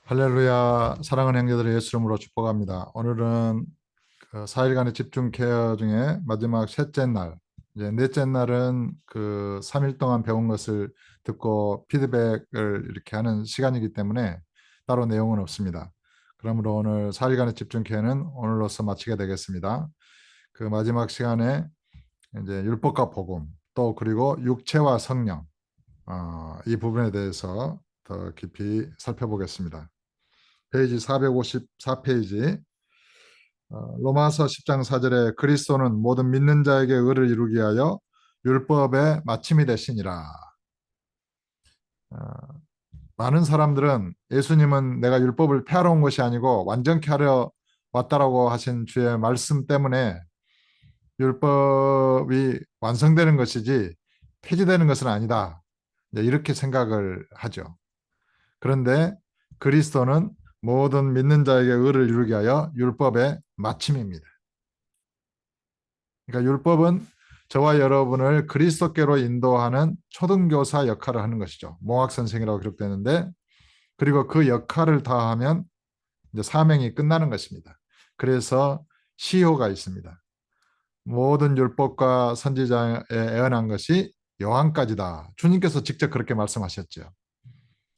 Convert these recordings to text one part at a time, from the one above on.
할렐루야, 사랑하는 형제들의 예수 이름으로 축복합니다. 오늘은 그 4일간의 집중 케어 중에 마지막 셋째 날, 이제 넷째 날은 그 3일 동안 배운 것을 듣고 피드백을 이렇게 하는 시간이기 때문에 따로 내용은 없습니다. 그러므로 오늘 4일간의 집중 케어는 오늘로서 마치게 되겠습니다. 그 마지막 시간에 이제 율법과 복음, 또 그리고 육체와 성령, 이 부분에 대해서 더 깊이 살펴보겠습니다. 페이지 454페이지. 로마서 10장 4절에 그리스도는 모든 믿는 자에게 의를 이루기 위하여 율법의 마침이 되시니라. 어, 많은 사람들은 예수님은 내가 율법을 폐하러 온 것이 아니고 완전케 하려 왔다라고 하신 주의 말씀 때문에 율법이 완성되는 것이지 폐지되는 것은 아니다, 이렇게 생각을 하죠. 그런데 그리스도는 모든 믿는 자에게 의를 이루게 하여 율법의 마침입니다. 그러니까 율법은 저와 여러분을 그리스도께로 인도하는 초등교사 역할을 하는 것이죠. 몽학선생이라고 기록되는데, 그리고 그 역할을 다하면 이제 사명이 끝나는 것입니다. 그래서 시효가 있습니다. 모든 율법과 선지자에 애언한 것이 요한까지다. 주님께서 직접 그렇게 말씀하셨죠.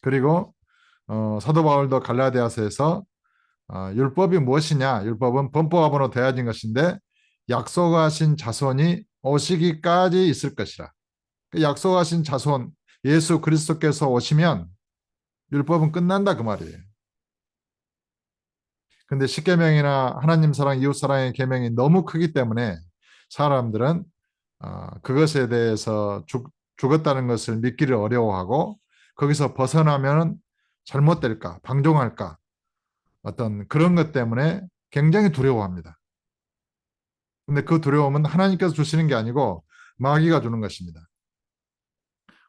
그리고 사도 바울도 갈라디아서에서 율법이 무엇이냐? 율법은 범법으로 되어진 것인데 약속하신 자손이 오시기까지 있을 것이라. 그 약속하신 자손 예수 그리스도께서 오시면 율법은 끝난다 그 말이에요. 근데 십계명이나 하나님 사랑, 이웃 사랑의 계명이 너무 크기 때문에 사람들은 그것에 대해서 죽었다는 것을 믿기를 어려워하고, 거기서 벗어나면 잘못될까, 방종할까, 어떤 그런 것 때문에 굉장히 두려워합니다. 근데 그 두려움은 하나님께서 주시는 게 아니고 마귀가 주는 것입니다.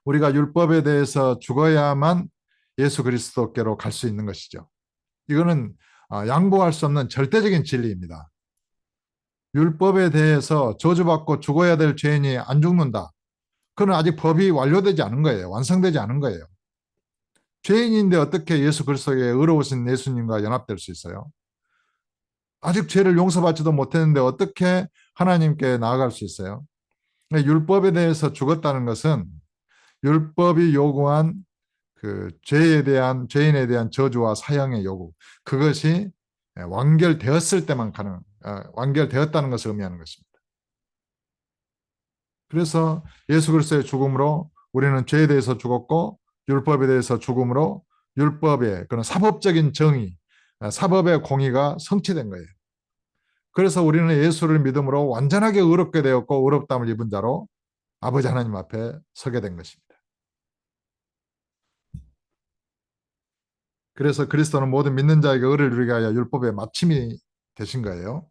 우리가 율법에 대해서 죽어야만 예수 그리스도께로 갈 수 있는 것이죠. 이거는 양보할 수 없는 절대적인 진리입니다. 율법에 대해서 저주받고 죽어야 될 죄인이 안 죽는다. 그건 아직 법이 완료되지 않은 거예요. 완성되지 않은 거예요. 죄인인데 어떻게 예수 그리스도의 의로우신 예수님과 연합될 수 있어요? 아직 죄를 용서받지도 못했는데 어떻게 하나님께 나아갈 수 있어요? 율법에 대해서 죽었다는 것은 율법이 요구한 그 죄인에 대한 저주와 사형의 요구, 그것이 완결되었을 때만 완결되었다는 것을 의미하는 것입니다. 그래서 예수 그리스도의 죽음으로 우리는 죄에 대해서 죽었고, 율법에 대해서 죽음으로 율법의 그런 사법적인 정의, 사법의 공의가 성취된 거예요. 그래서 우리는 예수를 믿음으로 완전하게 의롭게 되었고 의롭다함을 입은 자로 아버지 하나님 앞에 서게 된 것입니다. 그래서 그리스도는 모든 믿는 자에게 의를 이루게 하여 율법의 마침이 되신 거예요.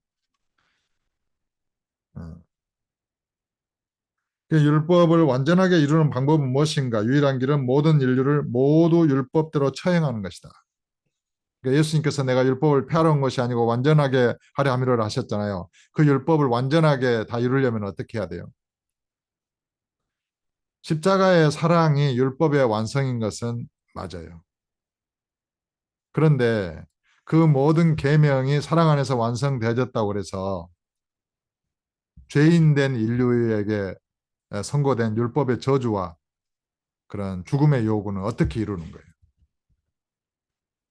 어. 그 율법을 완전하게 이루는 방법은 무엇인가? 유일한 길은 모든 인류를 모두 율법대로 처형하는 것이다. 그러니까 예수님께서 내가 율법을 폐하러 온 것이 아니고 완전하게 하려 함이라 하셨잖아요. 그 율법을 완전하게 다 이루려면 어떻게 해야 돼요? 십자가의 사랑이 율법의 완성인 것은 맞아요. 그런데 그 모든 계명이 사랑 안에서 완성되어졌다고 해서 죄인된 인류에게 선고된 율법의 저주와 그런 죽음의 요구는 어떻게 이루는 거예요?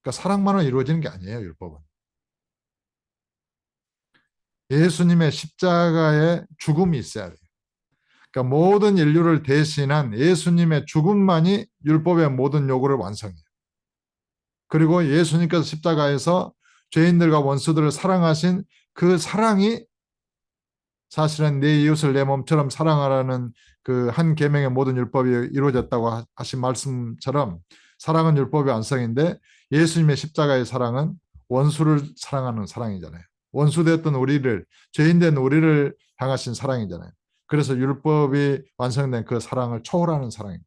그러니까 사랑만으로 이루어지는 게 아니에요, 율법은. 예수님의 십자가의 죽음이 있어야 돼요. 그러니까 모든 인류를 대신한 예수님의 죽음만이 율법의 모든 요구를 완성해요. 그리고 예수님께서 십자가에서 죄인들과 원수들을 사랑하신 그 사랑이 사실은 내 이웃을 내 몸처럼 사랑하라는 그 한 계명의 모든 율법이 이루어졌다고 하신 말씀처럼 사랑은 율법의 완성인데, 예수님의 십자가의 사랑은 원수를 사랑하는 사랑이잖아요. 원수되었던 우리를, 죄인된 우리를 향하신 사랑이잖아요. 그래서 율법이 완성된 그 사랑을 초월하는 사랑입니다.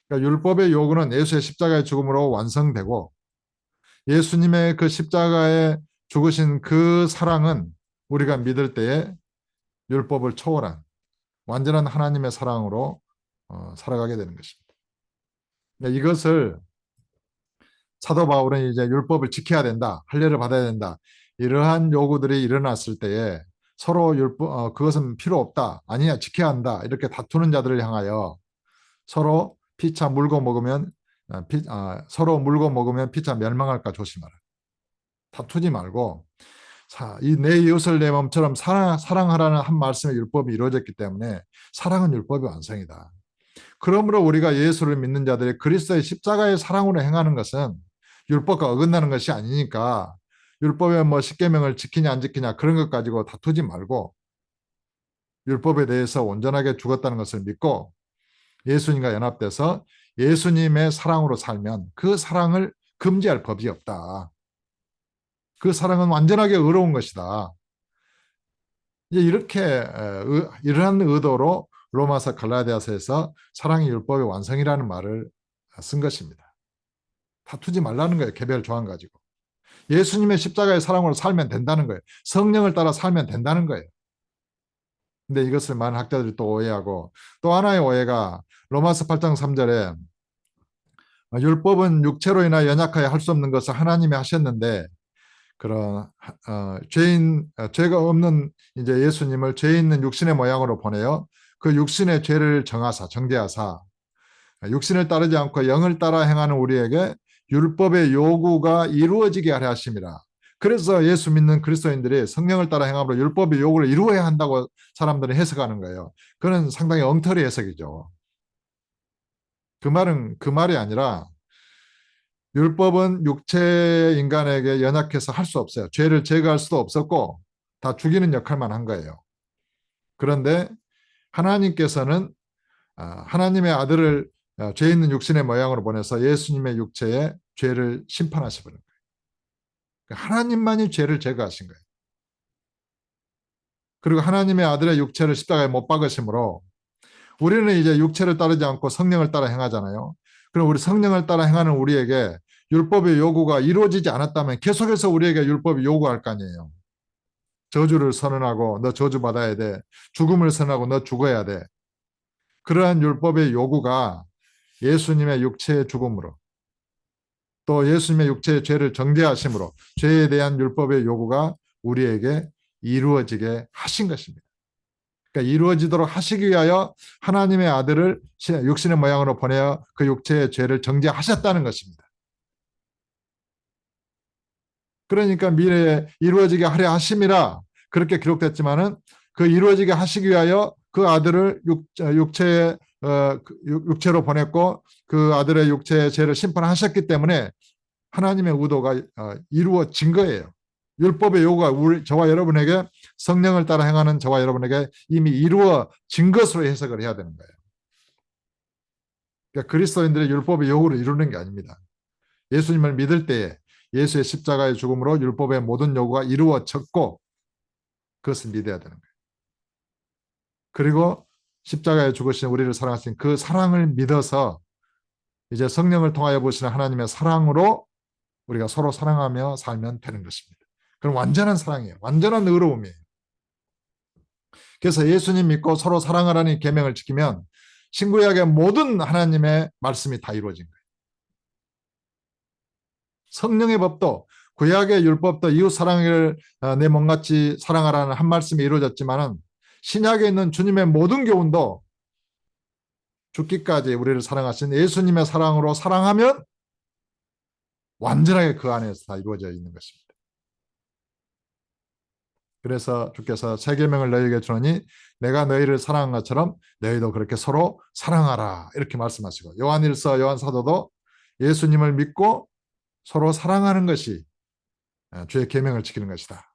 그러니까 율법의 요구는 예수의 십자가의 죽음으로 완성되고, 예수님의 그 십자가에 죽으신 그 사랑은 우리가 믿을 때에 율법을 초월한 완전한 하나님의 사랑으로 살아가게 되는 것입니다. 그러니까 이것을 사도 바울은 이제 율법을 지켜야 된다, 할례를 받아야 된다, 이러한 요구들이 일어났을 때에 서로 그것은 필요 없다, 아니야 지켜야 한다, 이렇게 다투는 자들을 향하여 서로 피차 물고 먹으면 서로 물고 먹으면 피차 멸망할까 조심하라. 다투지 말고 이 내 이웃을 내 몸처럼 사랑하라는 한 말씀의 율법이 이루어졌기 때문에 사랑은 율법의 완성이다. 그러므로 우리가 예수를 믿는 자들이 그리스도의 십자가의 사랑으로 행하는 것은 율법과 어긋나는 것이 아니니까 율법의 뭐 십계명을 지키냐 안 지키냐 그런 것 가지고 다투지 말고 율법에 대해서 온전하게 죽었다는 것을 믿고 예수님과 연합돼서 예수님의 사랑으로 살면 그 사랑을 금지할 법이 없다. 그 사랑은 완전하게 의로운 것이다. 이제 이렇게 이러한 의도로 로마서 갈라디아서에서 사랑이 율법의 완성이라는 말을 쓴 것입니다. 다투지 말라는 거예요. 개별 조항 가지고. 예수님의 십자가의 사랑으로 살면 된다는 거예요. 성령을 따라 살면 된다는 거예요. 근데 이것을 많은 학자들이 또 오해하고 또 하나의 오해가 로마서 8장 3절에 율법은 육체로 인하여 연약하여 할 수 없는 것을 하나님이 하셨는데 그런 죄가 없는 이제 예수님을 죄 있는 육신의 모양으로 보내요. 그 육신의 죄를 정죄하사 육신을 따르지 않고 영을 따라 행하는 우리에게 율법의 요구가 이루어지게 하려 하심이라. 그래서 예수 믿는 그리스도인들이 성령을 따라 행함으로 율법의 요구를 이루어야 한다고 사람들은 해석하는 거예요. 그건 상당히 엉터리 해석이죠. 그 말은 그 말이 아니라 율법은 육체 인간에게 연약해서 할 수 없어요. 죄를 제거할 수도 없었고 다 죽이는 역할만 한 거예요. 그런데 하나님께서는 하나님의 아들을 죄 있는 육신의 모양으로 보내서 예수님의 육체에 죄를 심판하셔버린 거예요. 하나님만이 죄를 제거하신 거예요. 그리고 하나님의 아들의 육체를 십자가에 못 박으심으로 우리는 이제 육체를 따르지 않고 성령을 따라 행하잖아요. 그럼 우리 성령을 따라 행하는 우리에게 율법의 요구가 이루어지지 않았다면 계속해서 우리에게 율법이 요구할 거 아니에요. 저주를 선언하고 너 저주받아야 돼. 죽음을 선언하고 너 죽어야 돼. 그러한 율법의 요구가 예수님의 육체의 죽음으로 또 예수님의 육체의 죄를 정죄하심으로 죄에 대한 율법의 요구가 우리에게 이루어지게 하신 것입니다. 그러니까 이루어지도록 하시기 위하여 하나님의 아들을 육신의 모양으로 보내어 그 육체의 죄를 정죄하셨다는 것입니다. 그러니까 미래에 이루어지게 하려 하심이라 그렇게 기록됐지만은 그 이루어지게 하시기 위하여 그 아들을 육체로 보냈고 그 아들의 육체의 죄를 심판하셨기 때문에 하나님의 의도가 이루어진 거예요. 율법의 요구가 저와 여러분에게 성령을 따라 행하는 저와 여러분에게 이미 이루어진 것으로 해석을 해야 되는 거예요. 그러니까 그리스도인들의 율법의 요구를 이루는 게 아닙니다. 예수님을 믿을 때에 예수의 십자가의 죽음으로 율법의 모든 요구가 이루어졌고 그것을 믿어야 되는 거예요. 그리고 십자가에 죽으신 우리를 사랑하신 그 사랑을 믿어서 이제 성령을 통하여 보시는 하나님의 사랑으로 우리가 서로 사랑하며 살면 되는 것입니다. 그럼 완전한 사랑이에요. 완전한 의로움이에요. 그래서 예수님 믿고 서로 사랑하라는 계명을 지키면 신구약의 모든 하나님의 말씀이 다 이루어진 거예요. 성령의 법도 구약의 율법도 이웃 사랑을 내 몸같이 사랑하라는 한 말씀이 이루어졌지만은 신약에 있는 주님의 모든 교훈도 죽기까지 우리를 사랑하신 예수님의 사랑으로 사랑하면 완전하게 그 안에서 다 이루어져 있는 것입니다. 그래서 주께서 새 계명을 너희에게 주노니 내가 너희를 사랑한 것처럼 너희도 그렇게 서로 사랑하라 이렇게 말씀하시고 요한일서 요한사도도 예수님을 믿고 서로 사랑하는 것이 주의 계명을 지키는 것이다.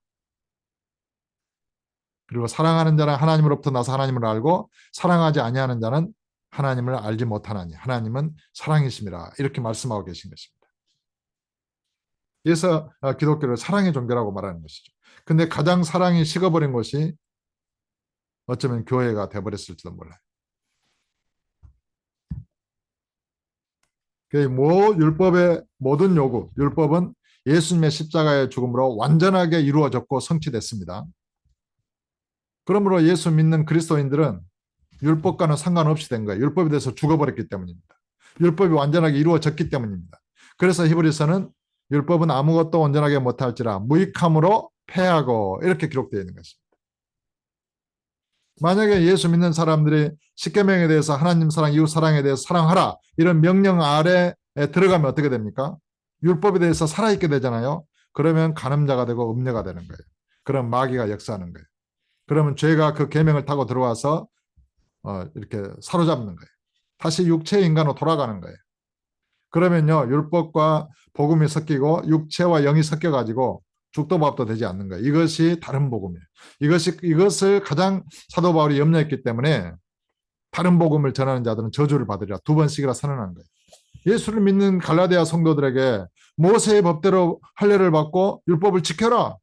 그리고 사랑하는 자는 하나님으로부터 나서 하나님을 알고 사랑하지 아니하는 자는 하나님을 알지 못하나니 하나님은 사랑이심이라 이렇게 말씀하고 계신 것입니다. 그래서 기독교를 사랑의 종교라고 말하는 것이죠. 근데 가장 사랑이 식어버린 것이 어쩌면 교회가 돼버렸을지도 몰라요. 율법의 모든 요구, 율법은 예수님의 십자가의 죽음으로 완전하게 이루어졌고 성취됐습니다. 그러므로 예수 믿는 그리스도인들은 율법과는 상관없이 된 거예요. 율법에 대해서 죽어버렸기 때문입니다. 율법이 완전하게 이루어졌기 때문입니다. 그래서 히브리서는 율법은 아무것도 온전하게 못할지라 무익함으로 패하고 이렇게 기록되어 있는 것입니다. 만약에 예수 믿는 사람들이 십계명에 대해서 하나님 사랑, 이웃 사랑에 대해서 사랑하라 이런 명령 아래에 들어가면 어떻게 됩니까? 율법에 대해서 살아있게 되잖아요. 그러면 간음자가 되고 음녀가 되는 거예요. 그럼 마귀가 역사하는 거예요. 그러면 죄가 그 계명을 타고 들어와서 이렇게 사로잡는 거예요. 다시 육체의 인간으로 돌아가는 거예요. 그러면요, 율법과 복음이 섞이고 육체와 영이 섞여가지고 죽도 밥도 되지 않는 거예요. 이것이 다른 복음이에요. 이것을 가장 사도 바울이 염려했기 때문에 다른 복음을 전하는 자들은 저주를 받으리라 두 번씩이나 선언한 거예요. 예수를 믿는 갈라디아 성도들에게 모세의 법대로 할례를 받고 율법을 지켜라.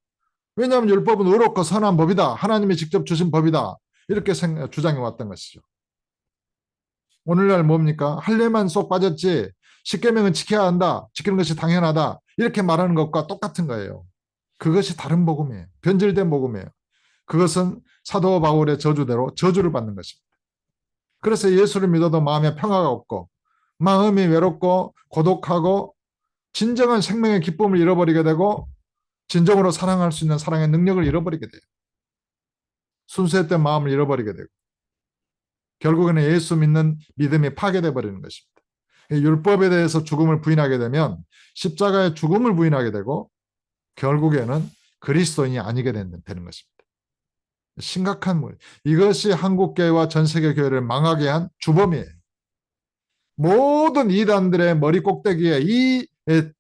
왜냐하면 율법은 의롭고 선한 법이다. 하나님이 직접 주신 법이다. 이렇게 주장해 왔던 것이죠. 오늘날 뭡니까? 할례만 쏙 빠졌지 십계명은 지켜야 한다. 지키는 것이 당연하다. 이렇게 말하는 것과 똑같은 거예요. 그것이 다른 복음이에요. 변질된 복음이에요. 그것은 사도 바울의 저주대로 저주를 받는 것입니다. 그래서 예수를 믿어도 마음에 평화가 없고 마음이 외롭고 고독하고 진정한 생명의 기쁨을 잃어버리게 되고 진정으로 사랑할 수 있는 사랑의 능력을 잃어버리게 돼요. 순수했던 마음을 잃어버리게 되고 결국에는 예수 믿는 믿음이 파괴돼 버리는 것입니다. 율법에 대해서 죽음을 부인하게 되면 십자가의 죽음을 부인하게 되고 결국에는 그리스도인이 아니게 되는 것입니다. 심각한 문. 이것이 한국교회와 전 세계 교회를 망하게 한 주범이에요. 모든 이단들의 머리 꼭대기에 이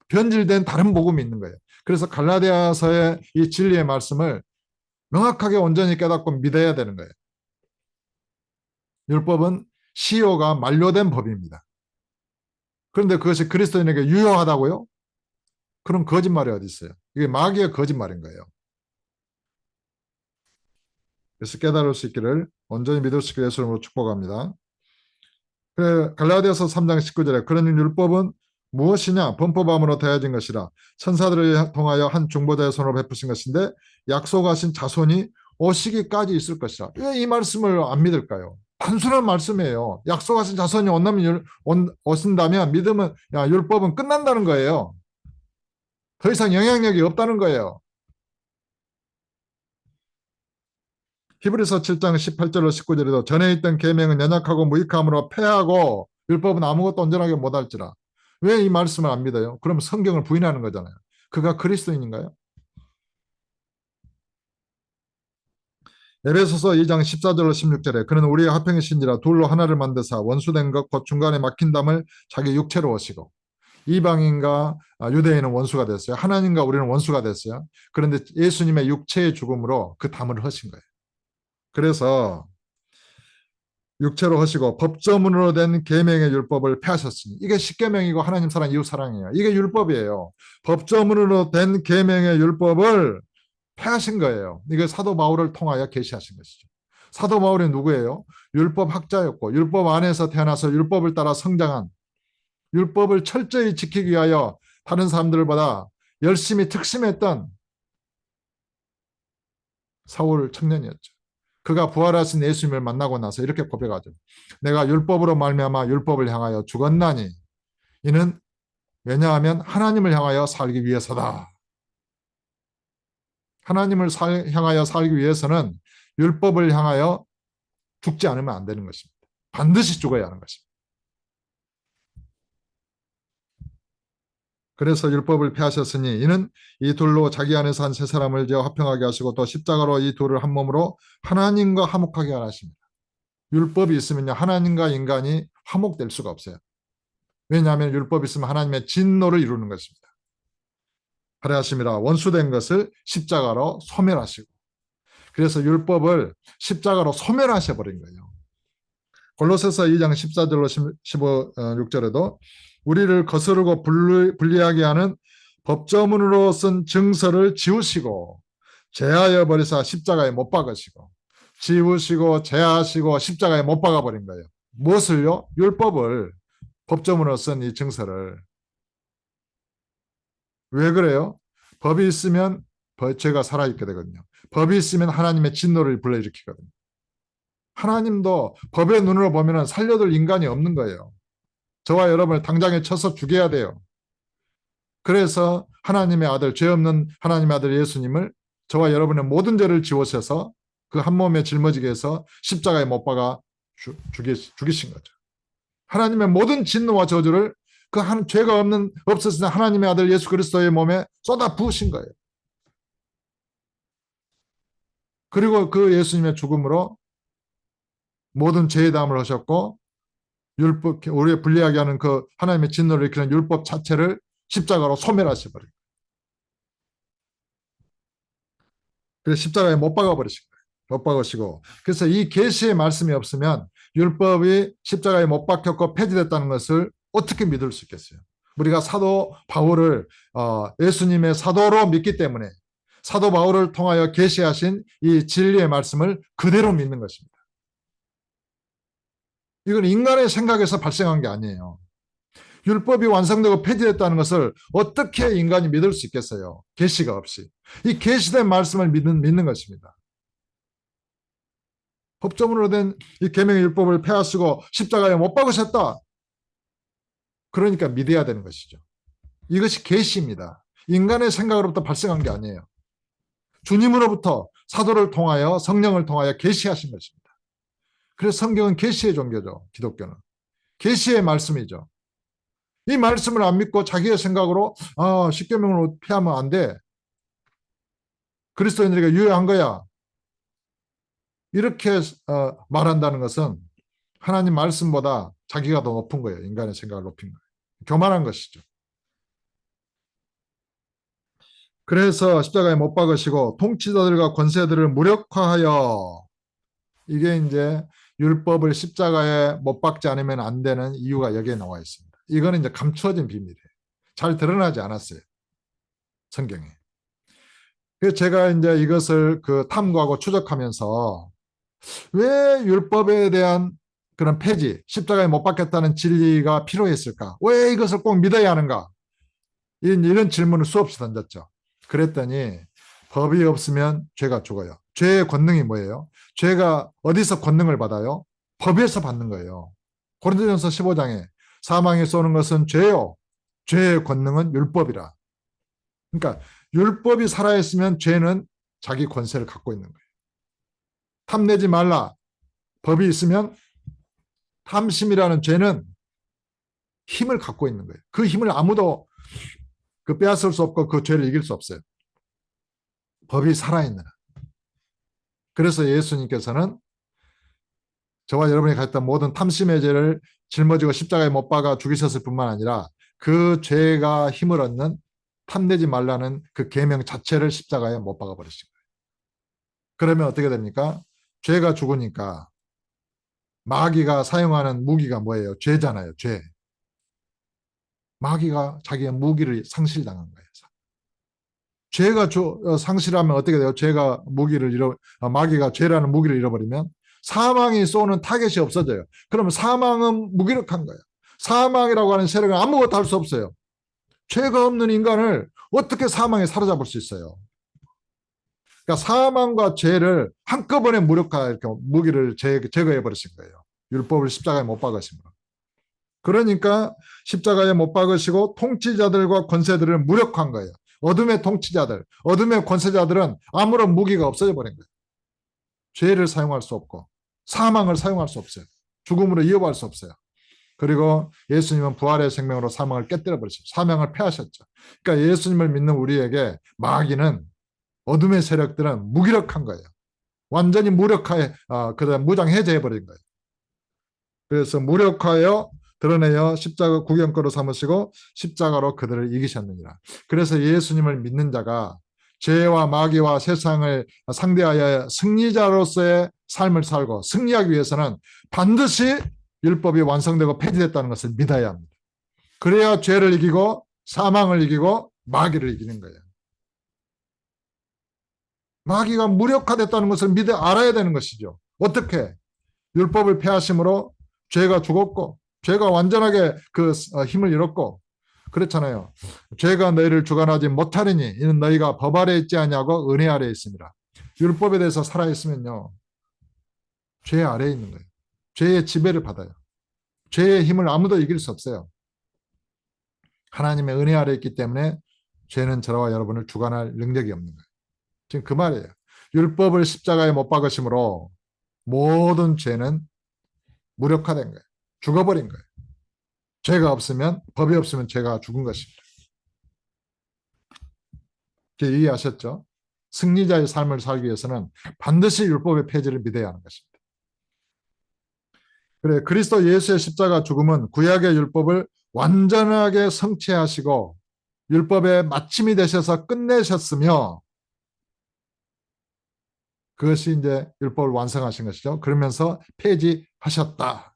변질된 다른 복음이 있는 거예요. 그래서 갈라디아서의 이 진리의 말씀을 명확하게 온전히 깨닫고 믿어야 되는 거예요. 율법은 시효가 만료된 법입니다. 그런데 그것이 그리스도인에게 유효하다고요? 그런 거짓말이 어디 있어요? 이게 마귀의 거짓말인 거예요. 그래서 깨달을 수 있기를 온전히 믿을 수 있기를 예수 이름으로 축복합니다. 갈라디아서 3장 19절에 그러니 율법은 무엇이냐? 범법함으로 되어진 것이라 천사들을 통하여 한 중보자의 손으로 베푸신 것인데 약속하신 자손이 오시기까지 있을 것이라. 왜 이 말씀을 안 믿을까요? 단순한 말씀이에요. 약속하신 자손이 오신다면 믿으면 율법은 끝난다는 거예요. 더 이상 영향력이 없다는 거예요. 히브리서 7장 18절로 19절에도 전에 있던 계명은 연약하고 무익함으로 패하고 율법은 아무것도 온전하게 못할지라. 왜 이 말씀을 안 믿어요? 그럼 성경을 부인하는 거잖아요. 그가 그리스도인인가요? 에베소서 2장 14절로 16절에 그는 우리의 화평이신지라 둘로 하나를 만드사 원수된 것 곧 중간에 막힌 담을 자기 육체로 오시고 이방인과 유대인은 원수가 됐어요. 하나님과 우리는 원수가 됐어요. 그런데 예수님의 육체의 죽음으로 그 담을 허신 거예요. 그래서 육체로 하시고 법조문으로 된 계명의 율법을 폐하셨으니 이게 십계명이고 하나님 사랑 이웃 사랑이에요. 이게 율법이에요. 법조문으로 된 계명의 율법을 폐하신 거예요. 이게 사도 바울을 통하여 계시하신 것이죠. 사도 바울이 누구예요? 율법 학자였고 율법 안에서 태어나서 율법을 따라 성장한 율법을 철저히 지키기 위하여 다른 사람들보다 열심히 특심했던 사울 청년이었죠. 그가 부활하신 예수님을 만나고 나서 이렇게 고백하죠. 내가 율법으로 말미암아 율법을 향하여 죽었나니 이는 왜냐하면 하나님을 향하여 살기 위해서다. 하나님을 향하여 살기 위해서는 율법을 향하여 죽지 않으면 안 되는 것입니다. 반드시 죽어야 하는 것입니다. 그래서 율법을 폐하셨으니 이는 이 둘로 자기 안에서 한 세 사람을 지어 화평하게 하시고 또 십자가로 이 둘을 한 몸으로 하나님과 화목하게 하십니다. 율법이 있으면요 하나님과 인간이 화목될 수가 없어요. 왜냐하면 율법이 있으면 하나님의 진노를 이루는 것입니다. 하려하심이라 원수된 것을 십자가로 소멸하시고 그래서 율법을 십자가로 소멸하셔 버린 거예요. 골로새서 2장 14절로 16절에도 우리를 거스르고 불리하게 하는 법조문으로 쓴 증서를 지우시고 제하여 버리사 십자가에 못 박으시고 지우시고 제하시고 십자가에 못 박아버린 거예요. 무엇을요? 율법을 법조문으로 쓴 이 증서를. 왜 그래요? 법이 있으면 죄가 살아있게 되거든요. 법이 있으면 하나님의 진노를 불러일으키거든요. 하나님도 법의 눈으로 보면 살려둘 인간이 없는 거예요. 저와 여러분을 당장에 쳐서 죽여야 돼요. 그래서 하나님의 아들, 죄 없는 하나님의 아들 예수님을 저와 여러분의 모든 죄를 지우셔서 그 한 몸에 짊어지게 해서 십자가에 못 박아 죽이신 거죠. 하나님의 모든 진노와 저주를 그 죄가 없으신 하나님의 아들 예수 그리스도의 몸에 쏟아 부으신 거예요. 그리고 그 예수님의 죽음으로 모든 죄의 담을 하셨고, 율법, 우리의 불리하게 하는 그 하나님의 진노를 일으키는 율법 자체를 십자가로 소멸하셔버려요. 그래서 십자가에 못 박아버리신 거예요. 못 박으시고. 그래서 이 계시의 말씀이 없으면 율법이 십자가에 못 박혔고 폐지됐다는 것을 어떻게 믿을 수 있겠어요? 우리가 사도 바울을 예수님의 사도로 믿기 때문에 사도 바울을 통하여 계시하신 이 진리의 말씀을 그대로 믿는 것입니다. 이건 인간의 생각에서 발생한 게 아니에요. 율법이 완성되고 폐지됐다는 것을 어떻게 인간이 믿을 수 있겠어요? 계시가 없이. 이 계시된 말씀을 믿는 것입니다. 법조문으로 된 이 계명의 율법을 폐하시고 십자가에 못 박으셨다. 그러니까 믿어야 되는 것이죠. 이것이 계시입니다. 인간의 생각으로부터 발생한 게 아니에요. 주님으로부터 사도를 통하여 성령을 통하여 계시하신 것입니다. 그래서 성경은 계시의 종교죠. 기독교는. 계시의 말씀이죠. 이 말씀을 안 믿고 자기의 생각으로 십계명을 폐하면 안 돼. 그리스도인들에게 유효한 거야. 이렇게 말한다는 것은 하나님 말씀보다 자기가 더 높은 거예요. 인간의 생각을 높인 거예요. 교만한 것이죠. 그래서 십자가에 못 박으시고 통치자들과 권세들을 무력화하여, 이게 이제 율법을 십자가에 못 박지 않으면 안 되는 이유가 여기에 나와 있습니다. 이거는 이제 감추어진 비밀이에요. 잘 드러나지 않았어요. 성경에. 그래서 제가 이제 이것을 탐구하고 추적하면서 왜 율법에 대한 그런 폐지, 십자가에 못 박혔다는 진리가 필요했을까? 왜 이것을 꼭 믿어야 하는가? 이런 질문을 수없이 던졌죠. 그랬더니 법이 없으면 죄가 죽어요. 죄의 권능이 뭐예요? 죄가 어디서 권능을 받아요? 법에서 받는 거예요. 고린도전서 15장에 사망에 쏘는 것은 죄요. 죄의 권능은 율법이라. 그러니까 율법이 살아있으면 죄는 자기 권세를 갖고 있는 거예요. 탐내지 말라. 법이 있으면 탐심이라는 죄는 힘을 갖고 있는 거예요. 그 힘을 아무도 빼앗을 수 없고 그 죄를 이길 수 없어요. 법이 살아있느라. 그래서 예수님께서는 저와 여러분이 가졌던 모든 탐심의 죄를 짊어지고 십자가에 못 박아 죽이셨을 뿐만 아니라 그 죄가 힘을 얻는 탐내지 말라는 그 계명 자체를 십자가에 못 박아 버리신 거예요. 그러면 어떻게 됩니까? 죄가 죽으니까 마귀가 사용하는 무기가 뭐예요? 죄잖아요. 죄. 마귀가 자기의 무기를 상실당한 거예요. 죄가 상실하면 어떻게 돼요? 죄가 마귀가 죄라는 무기를 잃어버리면 사망이 쏘는 타겟이 없어져요. 그러면 사망은 무기력한 거예요. 사망이라고 하는 세력은 아무것도 할 수 없어요. 죄가 없는 인간을 어떻게 사망에 사로잡을 수 있어요? 그러니까 사망과 죄를 한꺼번에 이렇게 무기를 제거해 버리신 거예요. 율법을 십자가에 못 박으신 거. 그러니까 십자가에 못 박으시고 통치자들과 권세들을 무력화한 거예요. 어둠의 통치자들, 어둠의 권세자들은 아무런 무기가 없어져 버린 거예요. 죄를 사용할 수 없고 사망을 사용할 수 없어요. 죽음으로 이어갈 수 없어요. 그리고 예수님은 부활의 생명으로 사망을 깨뜨려 버리셨죠. 사망을 패하셨죠. 그러니까 예수님을 믿는 우리에게 마귀는, 어둠의 세력들은 무기력한 거예요. 완전히 그다음 무장해제해 버린 거예요. 그래서 무력하여 드러내어 십자가 구경거로 삼으시고 십자가로 그들을 이기셨느니라. 그래서 예수님을 믿는 자가 죄와 마귀와 세상을 상대하여 승리자로서의 삶을 살고 승리하기 위해서는 반드시 율법이 완성되고 폐지됐다는 것을 믿어야 합니다. 그래야 죄를 이기고 사망을 이기고 마귀를 이기는 거예요. 마귀가 무력화됐다는 것을 알아야 되는 것이죠. 어떻게? 율법을 폐하심으로 죄가 죽었고 죄가 완전하게 힘을 잃었고 그렇잖아요. 죄가 너희를 주관하지 못하리니 이는 너희가 법 아래 있지 아니하고 은혜 아래 있습니다. 율법에 대해서 살아있으면요. 죄 아래에 있는 거예요. 죄의 지배를 받아요. 죄의 힘을 아무도 이길 수 없어요. 하나님의 은혜 아래 있기 때문에 죄는 저와 여러분을 주관할 능력이 없는 거예요. 지금 그 말이에요. 율법을 십자가에 못 박으심으로 모든 죄는 무력화된 거예요. 죽어버린 거예요. 죄가 없으면, 법이 없으면 죄가 죽은 것입니다. 이해하셨죠? 승리자의 삶을 살기 위해서는 반드시 율법의 폐지를 믿어야 하는 것입니다. 그래, 그리스도 예수의 십자가 죽음은 구약의 율법을 완전하게 성취하시고 율법의 마침이 되셔서 끝내셨으며, 그것이 이제 율법을 완성하신 것이죠. 그러면서 폐지하셨다.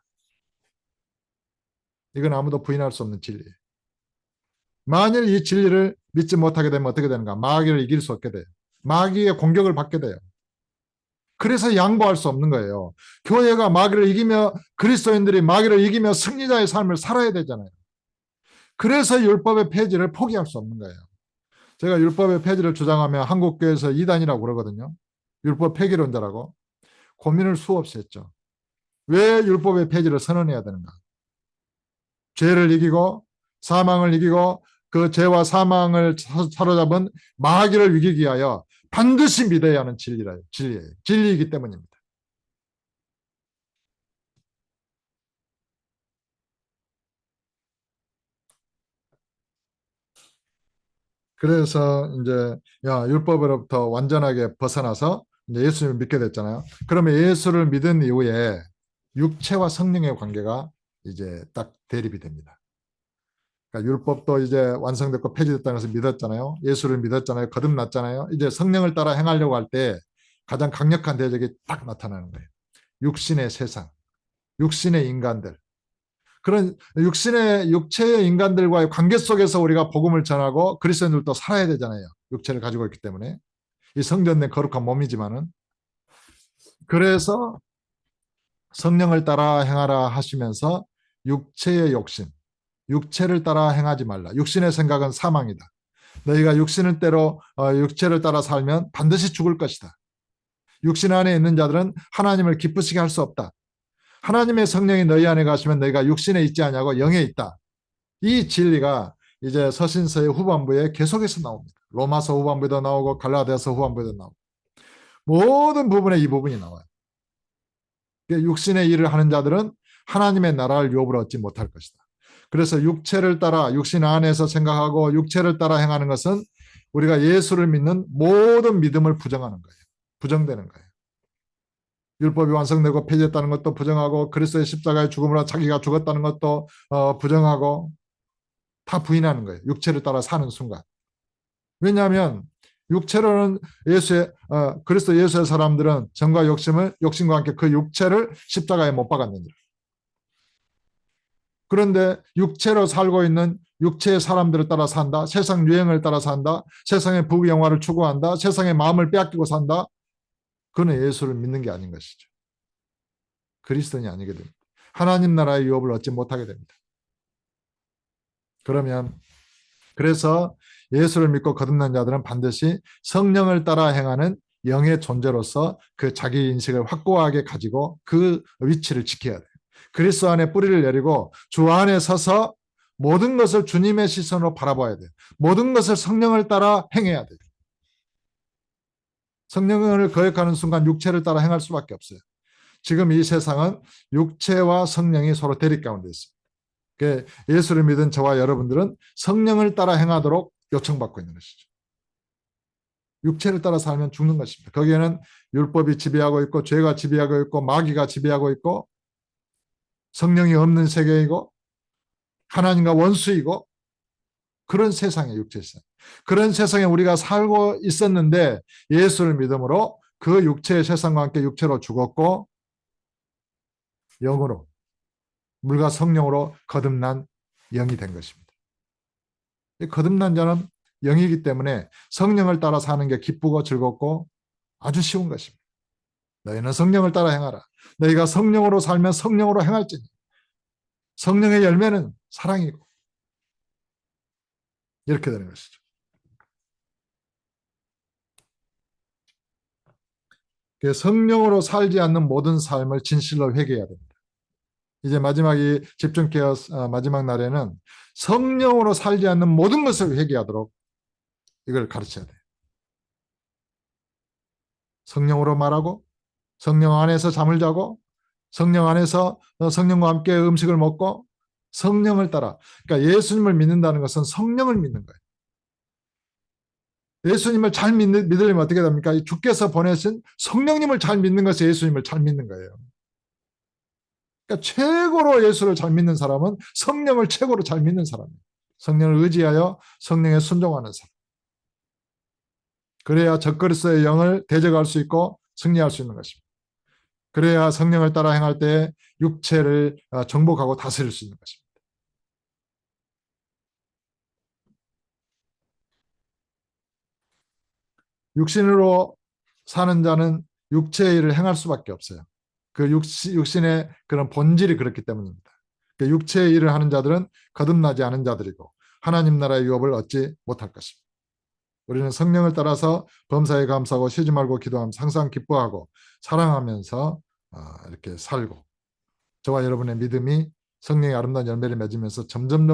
이건 아무도 부인할 수 없는 진리예요. 만일 이 진리를 믿지 못하게 되면 어떻게 되는가? 마귀를 이길 수 없게 돼요. 마귀의 공격을 받게 돼요. 그래서 양보할 수 없는 거예요. 교회가 마귀를 이기며, 그리스도인들이 마귀를 이기며 승리자의 삶을 살아야 되잖아요. 그래서 율법의 폐지를 포기할 수 없는 거예요. 제가 율법의 폐지를 주장하면 한국교회에서 이단이라고 그러거든요. 율법 폐기론자라고. 고민을 수없이 했죠. 왜 율법의 폐지를 선언해야 되는가? 죄를 이기고 사망을 이기고 그 죄와 사망을 사로잡은 마귀를 이기기 위하여 반드시 믿어야 하는 진리예요. 진리이기 때문입니다. 그래서 이제 율법으로부터 완전하게 벗어나서 이제 예수님을 믿게 됐잖아요. 그러면 예수를 믿은 이후에 육체와 성령의 관계가 이제 딱 대립이 됩니다. 그러니까 율법도 이제 완성됐고 폐지됐다는 것을 믿었잖아요. 예수를 믿었잖아요. 거듭났잖아요. 이제 성령을 따라 행하려고 할 때 가장 강력한 대적이 딱 나타나는 거예요. 육신의 세상, 육신의 인간들. 그런 육체의 인간들과의 관계 속에서 우리가 복음을 전하고 그리스도인들도 살아야 되잖아요. 육체를 가지고 있기 때문에. 이 성전된 거룩한 몸이지만은. 그래서 성령을 따라 행하라 하시면서 육체의 욕심, 육체를 따라 행하지 말라. 육신의 생각은 사망이다. 너희가 육체를 따라 살면 반드시 죽을 것이다. 육신 안에 있는 자들은 하나님을 기쁘시게 할 수 없다. 하나님의 성령이 너희 안에 가시면 너희가 육신에 있지 않냐고 영에 있다. 이 진리가 이제 서신서의 후반부에 계속해서 나옵니다. 로마서 후반부에도 나오고 갈라디아서 후반부에도 나오고 모든 부분에 이 부분이 나와요. 육신의 일을 하는 자들은 하나님의 나라를 유업을 얻지 못할 것이다. 그래서 육체를 따라 육신 안에서 생각하고 육체를 따라 행하는 것은 우리가 예수를 믿는 모든 믿음을 부정하는 거예요. 부정되는 거예요. 율법이 완성되고 폐지됐다는 것도 부정하고 그리스도의 십자가의 죽음으로 자기가 죽었다는 것도 부정하고 다 부인하는 거예요. 육체를 따라 사는 순간. 왜냐하면 육체로는 그리스도 예수의 사람들은 정과 욕심과 함께 그 육체를 십자가에 못 박았느니라. 그런데 육체로 살고 있는 육체의 사람들을 따라 산다. 세상 유행을 따라 산다. 세상의 부귀영화를 추구한다. 세상의 마음을 빼앗기고 산다. 그는 예수를 믿는 게 아닌 것이죠. 그리스도인이 아니게 됩니다. 하나님 나라의 유업을 얻지 못하게 됩니다. 그래서 예수를 믿고 거듭난 자들은 반드시 성령을 따라 행하는 영의 존재로서 그 자기 인식을 확고하게 가지고 그 위치를 지켜야 돼요. 그리스도 안에 뿌리를 내리고 주 안에 서서 모든 것을 주님의 시선으로 바라봐야 돼요. 모든 것을 성령을 따라 행해야 돼요. 성령을 거역하는 순간 육체를 따라 행할 수밖에 없어요. 지금 이 세상은 육체와 성령이 서로 대립 가운데 있습니다. 예수를 믿은 저와 여러분들은 성령을 따라 행하도록 요청받고 있는 것이죠. 육체를 따라 살면 죽는 것입니다. 거기에는 율법이 지배하고 있고 죄가 지배하고 있고 마귀가 지배하고 있고 성령이 없는 세계이고 하나님과 원수이고 그런 세상에 육체세. 그런 세상에 우리가 살고 있었는데 예수를 믿음으로 그 육체의 세상과 함께 육체로 죽었고 영으로 물과 성령으로 거듭난 영이 된 것입니다. 거듭난 자는 영이기 때문에 성령을 따라 사는 게 기쁘고 즐겁고 아주 쉬운 것입니다. 너희는 성령을 따라 행하라. 너희가 성령으로 살면 성령으로 행할지니. 성령의 열매는 사랑이고 이렇게 되는 것이죠. 성령으로 살지 않는 모든 삶을 진실로 회개해야 됩니다. 이제 마지막이 집중케어 마지막 날에는 성령으로 살지 않는 모든 것을 회개하도록 이걸 가르쳐야 돼. 성령으로 말하고 성령 안에서 잠을 자고 성령 안에서 성령과 함께 음식을 먹고 성령을 따라. 그러니까 예수님을 믿는다는 것은 성령을 믿는 거예요. 예수님을 잘 믿으려면 어떻게 됩니까? 주께서 보내신 성령님을 잘 믿는 것이 예수님을 잘 믿는 거예요. 그러니까 최고로 예수를 잘 믿는 사람은 성령을 최고로 잘 믿는 사람이에요. 성령을 의지하여 성령에 순종하는 사람. 그래야 적그리스도의 영을 대적할 수 있고 승리할 수 있는 것입니다. 그래야 성령을 따라 행할 때 육체를 정복하고 다스릴 수 있는 것입니다. 육신으로 사는 자는 육체의 일을 행할 수밖에 없어요. 그 육신의 그런 본질이 그렇기 때문입니다. 그 육체의 일을 하는 자들은 거듭나지 않은 자들이고 하나님 나라의 유업을 얻지 못할 것입니다. 우리는 성령을 따라서 범사에 감사하고 쉬지 말고 기도하면서 항상 기뻐하고 사랑하면서 이렇게 살고 저와 여러분의 믿음이 성령의 아름다운 열매를 맺으면서 점점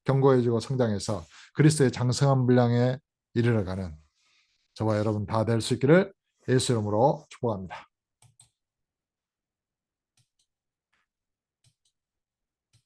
견고해지고 성장해서 그리스도의 장성한 분량에 이르러가는 저와 여러분 다 될 수 있기를 예수 이름으로 축복합니다.